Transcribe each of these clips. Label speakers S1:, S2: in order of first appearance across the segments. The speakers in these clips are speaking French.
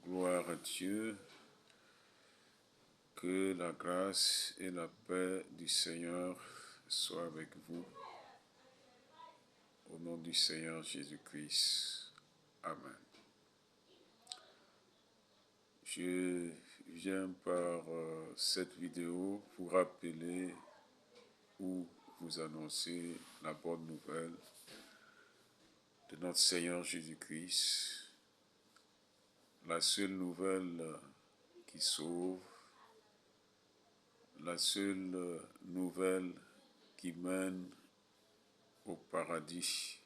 S1: Gloire à Dieu, que la grâce et la paix du Seigneur soient avec vous. Au nom du Seigneur Jésus-Christ. Amen. Je viens par cette vidéo vous rappeler ou vous annoncer la bonne nouvelle de notre Seigneur Jésus-Christ, la seule nouvelle qui sauve, la seule nouvelle qui mène au paradis.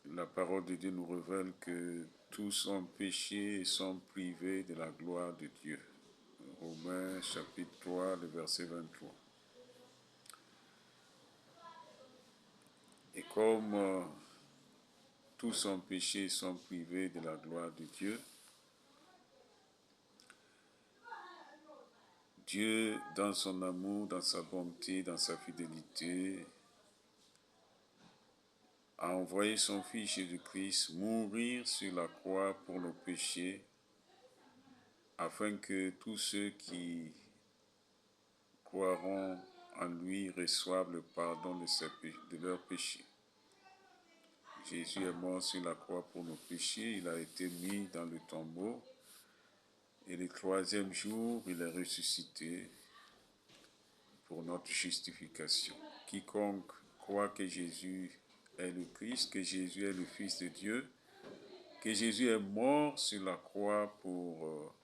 S1: La parole de Dieu nous révèle que tous ont péché et sont privés de la gloire de Dieu. Romains chapitre 3, le verset 23. Et comme tous ont péché et sont privés de la gloire de Dieu, Dieu, dans son amour, dans sa bonté, dans sa fidélité, a envoyé son Fils Jésus-Christ mourir sur la croix pour nos péchés, afin que tous ceux qui croiront en lui reçoivent le pardon de leurs péchés. Jésus est mort sur la croix pour nos péchés, il a été mis dans le tombeau, et le troisième jour, il est ressuscité pour notre justification. Quiconque croit que Jésus est le Christ, que Jésus est le Fils de Dieu, que Jésus est mort sur la croix pour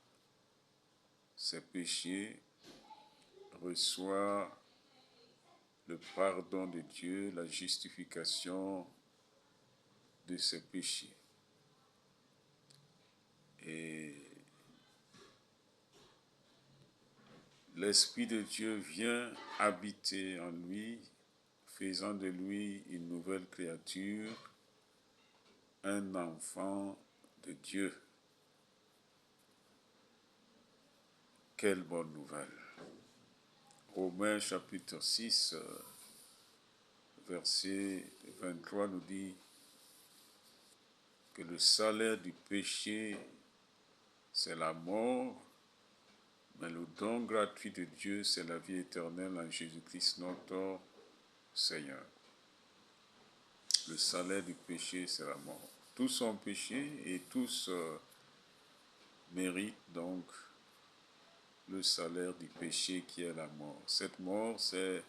S1: ses péchés, reçoit le pardon de Dieu, la justification de ses péchés. Et l'Esprit de Dieu vient habiter en lui, faisant de lui une nouvelle créature, un enfant de Dieu. Quelle bonne nouvelle! Romains chapitre 6, verset 23 nous dit que le salaire du péché, c'est la mort, mais le don gratuit de Dieu, c'est la vie éternelle en Jésus-Christ notre Seigneur. Le salaire du péché, c'est la mort. Tous ont péché et tous méritent donc le salaire du péché qui est la mort. Cette mort, c'est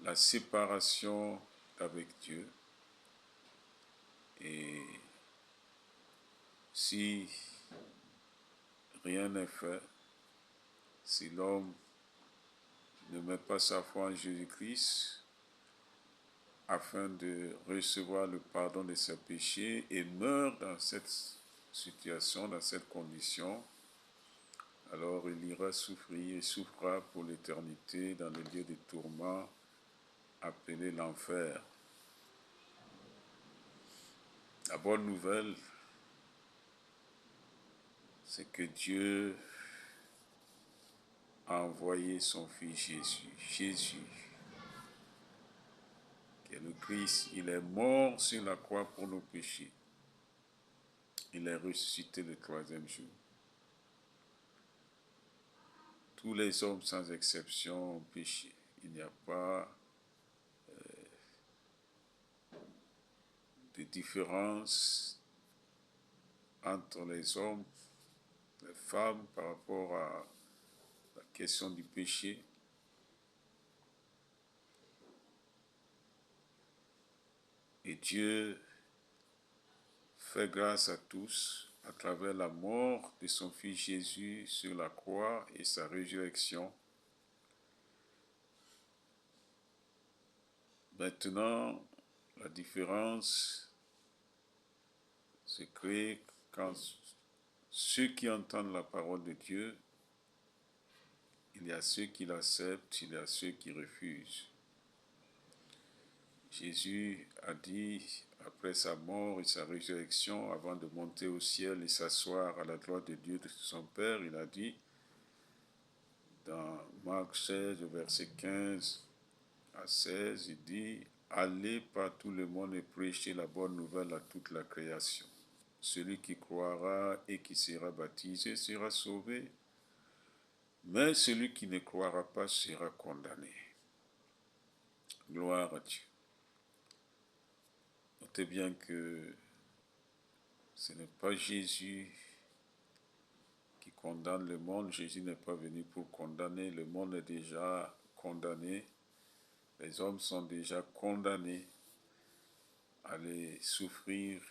S1: la séparation avec Dieu. Et si rien n'est fait, si l'homme ne met pas sa foi en Jésus-Christ afin de recevoir le pardon de ses péchés et meurt dans cette situation, dans cette condition, alors il ira souffrir et souffrira pour l'éternité dans le lieu de tourment appelé l'enfer. La bonne nouvelle, c'est que Dieu a envoyé son Fils Jésus, qui est le Christ. Il est mort sur la croix pour nos péchés. Il est ressuscité le troisième jour. Tous les hommes, sans exception, ont péché. Il n'y a pas de différence entre les hommes, les femmes, par rapport à la question du péché. Et Dieu fait grâce à tous à travers la mort de son Fils Jésus sur la croix et sa résurrection. Maintenant, la différence se crée quand ceux qui entendent la parole de Dieu, il y a ceux qui l'acceptent, il y a ceux qui refusent. Jésus a dit, après sa mort et sa résurrection, avant de monter au ciel et s'asseoir à la droite de Dieu de son Père, il a dit, dans Marc 16, verset 15 à 16, il dit, « Allez par tout le monde et prêchez la bonne nouvelle à toute la création. celui qui croira et qui sera baptisé sera sauvé, mais celui qui ne croira pas sera condamné. Gloire à Dieu. Notez bien que ce n'est pas Jésus qui condamne le monde. Jésus n'est pas venu pour condamner. Le monde est déjà condamné. Les hommes sont déjà condamnés à aller souffrir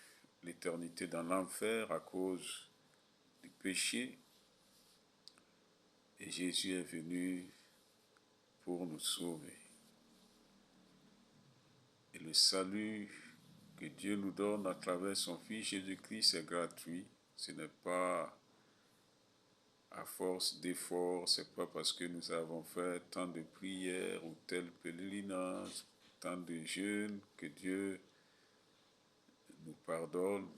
S1: l'éternité dans l'enfer à cause du péché. Et Jésus est venu pour nous sauver. Et le salut que Dieu nous donne à travers son Fils Jésus-Christ est gratuit. Ce n'est pas à force d'efforts, ce n'est pas parce que nous avons fait tant de prières ou tel pèlerinage, tant de jeûnes que Dieu nous pardonne.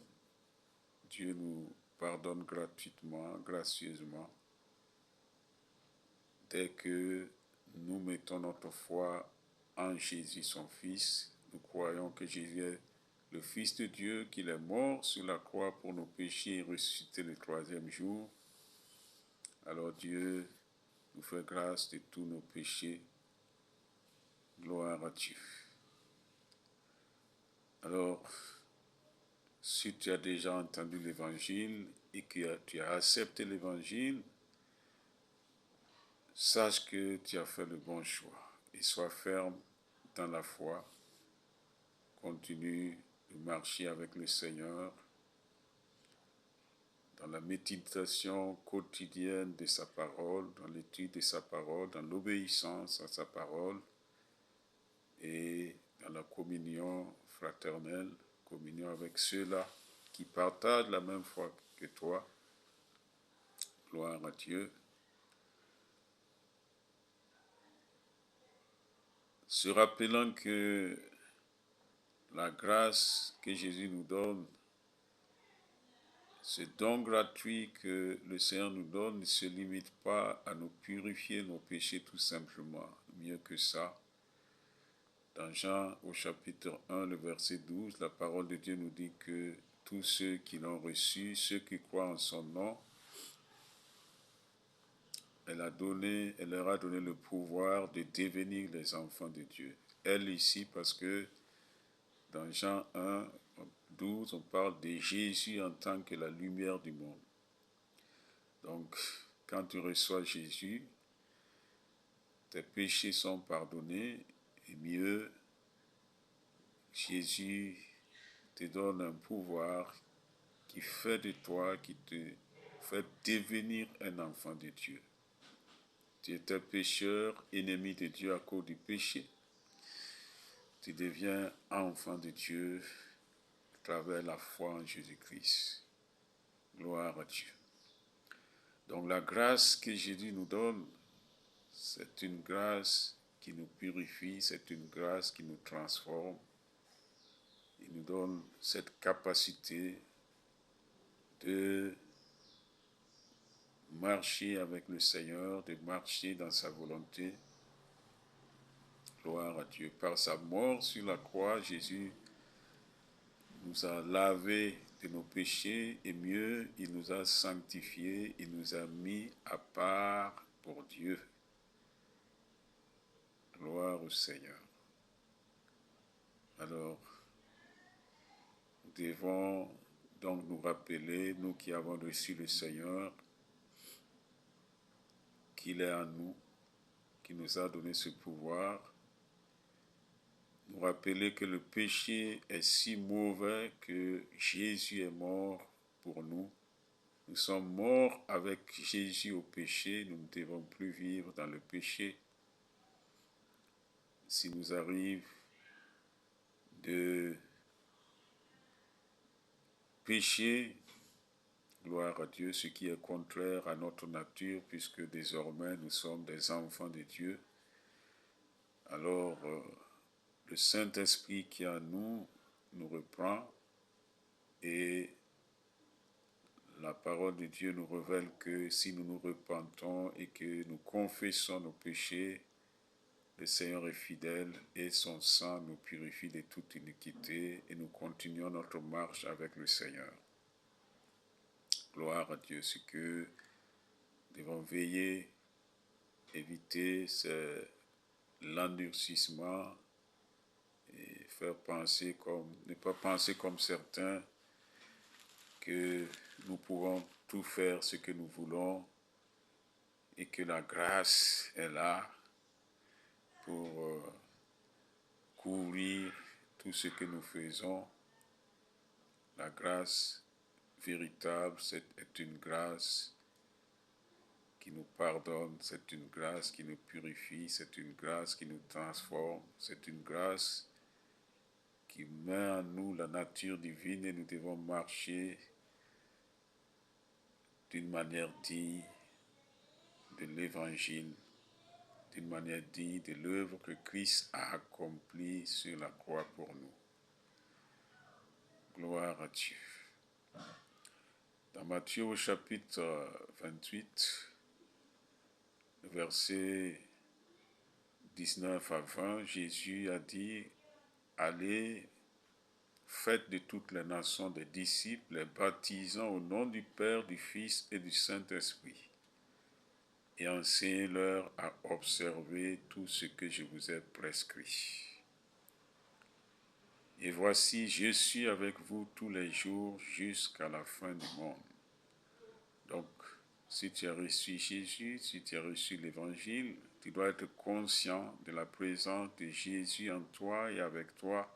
S1: Dieu nous pardonne gratuitement, gracieusement. Dès que nous mettons notre foi en Jésus, son Fils, nous croyons que Jésus est le Fils de Dieu, qu'il est mort sur la croix pour nos péchés et ressuscité le troisième jour. Alors Dieu nous fait grâce de tous nos péchés. Gloire à Dieu. Alors, si tu as déjà entendu l'Évangile et que tu as accepté l'Évangile, sache que tu as fait le bon choix et sois ferme dans la foi. Continue de marcher avec le Seigneur dans la méditation quotidienne de sa parole, dans l'étude de sa parole, dans l'obéissance à sa parole et dans la communion fraternelle, communion avec ceux-là qui partagent la même foi que toi. Gloire à Dieu. Se rappelant que la grâce que Jésus nous donne, ce don gratuit que le Seigneur nous donne ne se limite pas à nous purifier nos péchés tout simplement. Mieux que ça, dans Jean au chapitre 1, le verset 12, la parole de Dieu nous dit que tous ceux qui l'ont reçu, ceux qui croient en son nom, elle leur a donné le pouvoir de devenir les enfants de Dieu. Elle ici parce que dans Jean 1, 12, on parle de Jésus en tant que la lumière du monde. Donc, quand tu reçois Jésus, tes péchés sont pardonnés et mieux, Jésus te donne un pouvoir qui fait de toi, qui te fait devenir un enfant de Dieu. Tu étais pécheur, ennemi de Dieu à cause du péché. Tu deviens enfant de Dieu à travers la foi en Jésus-Christ. Gloire à Dieu. Donc la grâce que Jésus nous donne, c'est une grâce qui nous purifie, c'est une grâce qui nous transforme. Il nous donne cette capacité de marcher avec le Seigneur, de marcher dans sa volonté. Gloire à Dieu. Par sa mort sur la croix, Jésus nous a lavés de nos péchés et mieux, il nous a sanctifiés, il nous a mis à part pour Dieu. Gloire au Seigneur. Alors, nous devons donc nous rappeler, nous qui avons reçu le Seigneur, qu'il est en nous, qui nous a donné ce pouvoir. Nous rappeler que le péché est si mauvais que Jésus est mort pour nous. Nous sommes morts avec Jésus au péché, nous ne devons plus vivre dans le péché. S'il nous arrive de pécher, gloire à Dieu, ce qui est contraire à notre nature, puisque désormais nous sommes des enfants de Dieu, alors le Saint-Esprit qui est en nous nous reprend et la parole de Dieu nous révèle que si nous nous repentons et que nous confessons nos péchés, le Seigneur est fidèle et son sang nous purifie de toute iniquité et nous continuons notre marche avec le Seigneur. Gloire à Dieu. Ce que nous devons veiller, éviter, c'est l'endurcissement et faire penser comme, ne pas penser comme certains que nous pouvons tout faire ce que nous voulons et que la grâce est là pour couvrir tout ce que nous faisons. La grâce véritable, est une grâce qui nous pardonne, c'est une grâce qui nous purifie, c'est une grâce qui nous transforme, c'est une grâce qui met en nous la nature divine et nous devons marcher d'une manière digne de l'Évangile, d'une manière digne de l'œuvre que Christ a accomplie sur la croix pour nous. Gloire à Dieu. Dans Matthieu au chapitre 28, versets 19 à 20, Jésus a dit, « Allez, faites de toutes les nations des disciples, les baptisant au nom du Père, du Fils et du Saint-Esprit, et enseignez-leur à observer tout ce que je vous ai prescrit. Et voici, je suis avec vous tous les jours jusqu'à la fin du monde. » Donc, si tu as reçu Jésus, si tu as reçu l'Évangile, tu dois être conscient de la présence de Jésus en toi et avec toi.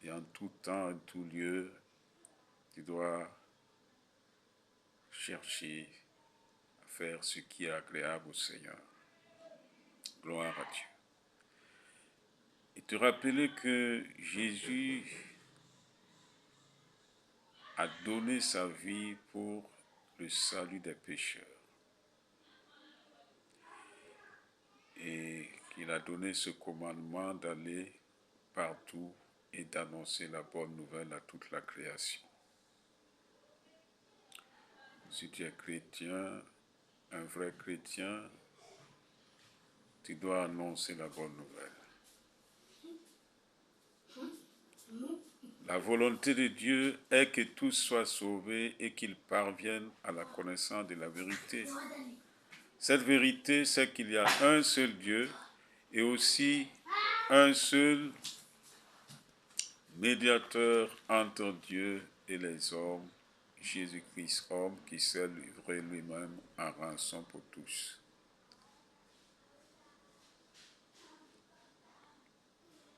S1: Et en tout temps, en tout lieu, tu dois chercher à faire ce qui est agréable au Seigneur. Gloire à Dieu. Et te rappeler que Jésus a donné sa vie pour le salut des pécheurs. Et qu'il a donné ce commandement d'aller partout et d'annoncer la bonne nouvelle à toute la création. Si tu es chrétien, un vrai chrétien, tu dois annoncer la bonne nouvelle. La volonté de Dieu est que tous soient sauvés et qu'ils parviennent à la connaissance de la vérité. Cette vérité, c'est qu'il y a un seul Dieu et aussi un seul médiateur entre Dieu et les hommes, Jésus-Christ, homme qui s'est livré lui-même en rançon pour tous.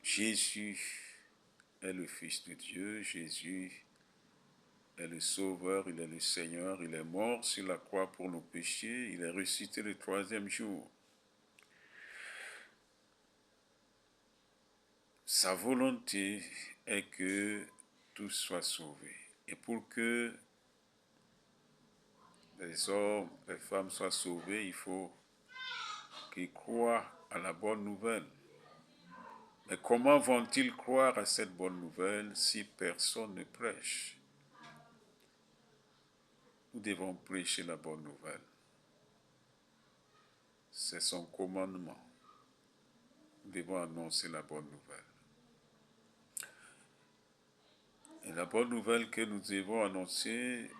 S1: Jésus est le Fils de Dieu, Jésus est le Sauveur, il est le Seigneur, il est mort sur la croix pour nos péchés, il est ressuscité le troisième jour. Sa volonté est que tous soient sauvés. Et pour que les hommes, les femmes soient sauvés, il faut qu'ils croient à la bonne nouvelle. Mais comment vont-ils croire à cette bonne nouvelle si personne ne prêche? Nous devons prêcher la bonne nouvelle. C'est son commandement. Nous devons annoncer la bonne nouvelle. Et la bonne nouvelle que nous devons annoncer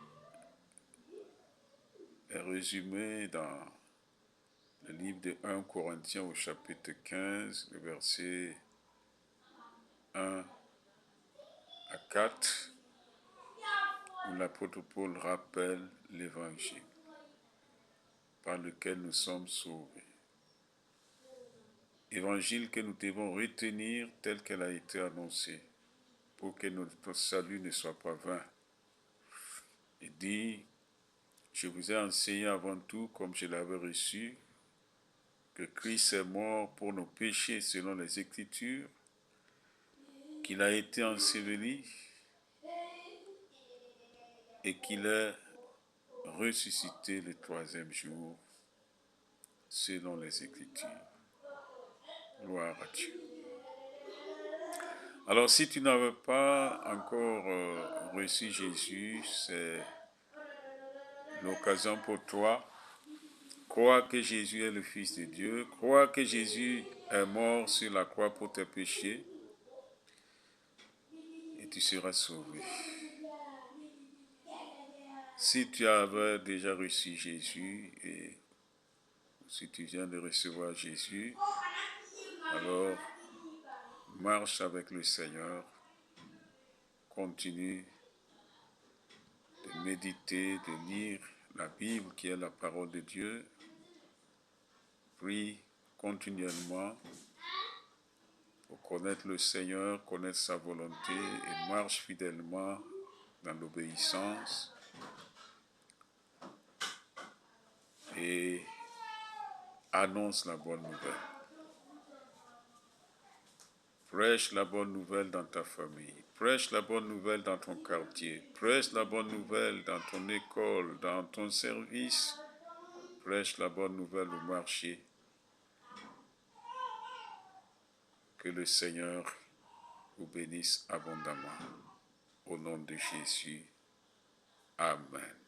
S1: est résumée dans le livre de 1 Corinthiens au chapitre 15, le verset 1 à 4, où l'apôtre Paul rappelle l'évangile par lequel nous sommes sauvés. Évangile que nous devons retenir tel qu'elle a été annoncée pour que notre salut ne soit pas vain. Il dit, je vous ai enseigné avant tout, comme je l'avais reçu, que Christ est mort pour nos péchés selon les Écritures, qu'il a été enseveli et qu'il est ressuscité le troisième jour selon les Écritures. Gloire à Dieu. Alors si tu n'avais pas encore reçu Jésus, c'est l'occasion pour toi. Crois que Jésus est le Fils de Dieu. Crois que Jésus est mort sur la croix pour tes péchés. Et tu seras sauvé. Si tu avais déjà reçu Jésus et si tu viens de recevoir Jésus, alors marche avec le Seigneur, continue de méditer, de lire la Bible qui est la parole de Dieu, prie continuellement pour connaître le Seigneur, connaître sa volonté et marche fidèlement dans l'obéissance et annonce la bonne nouvelle. Prêche la bonne nouvelle dans ta famille, prêche la bonne nouvelle dans ton quartier, prêche la bonne nouvelle dans ton école, dans ton service, prêche la bonne nouvelle au marché. Que le Seigneur vous bénisse abondamment. Au nom de Jésus. Amen.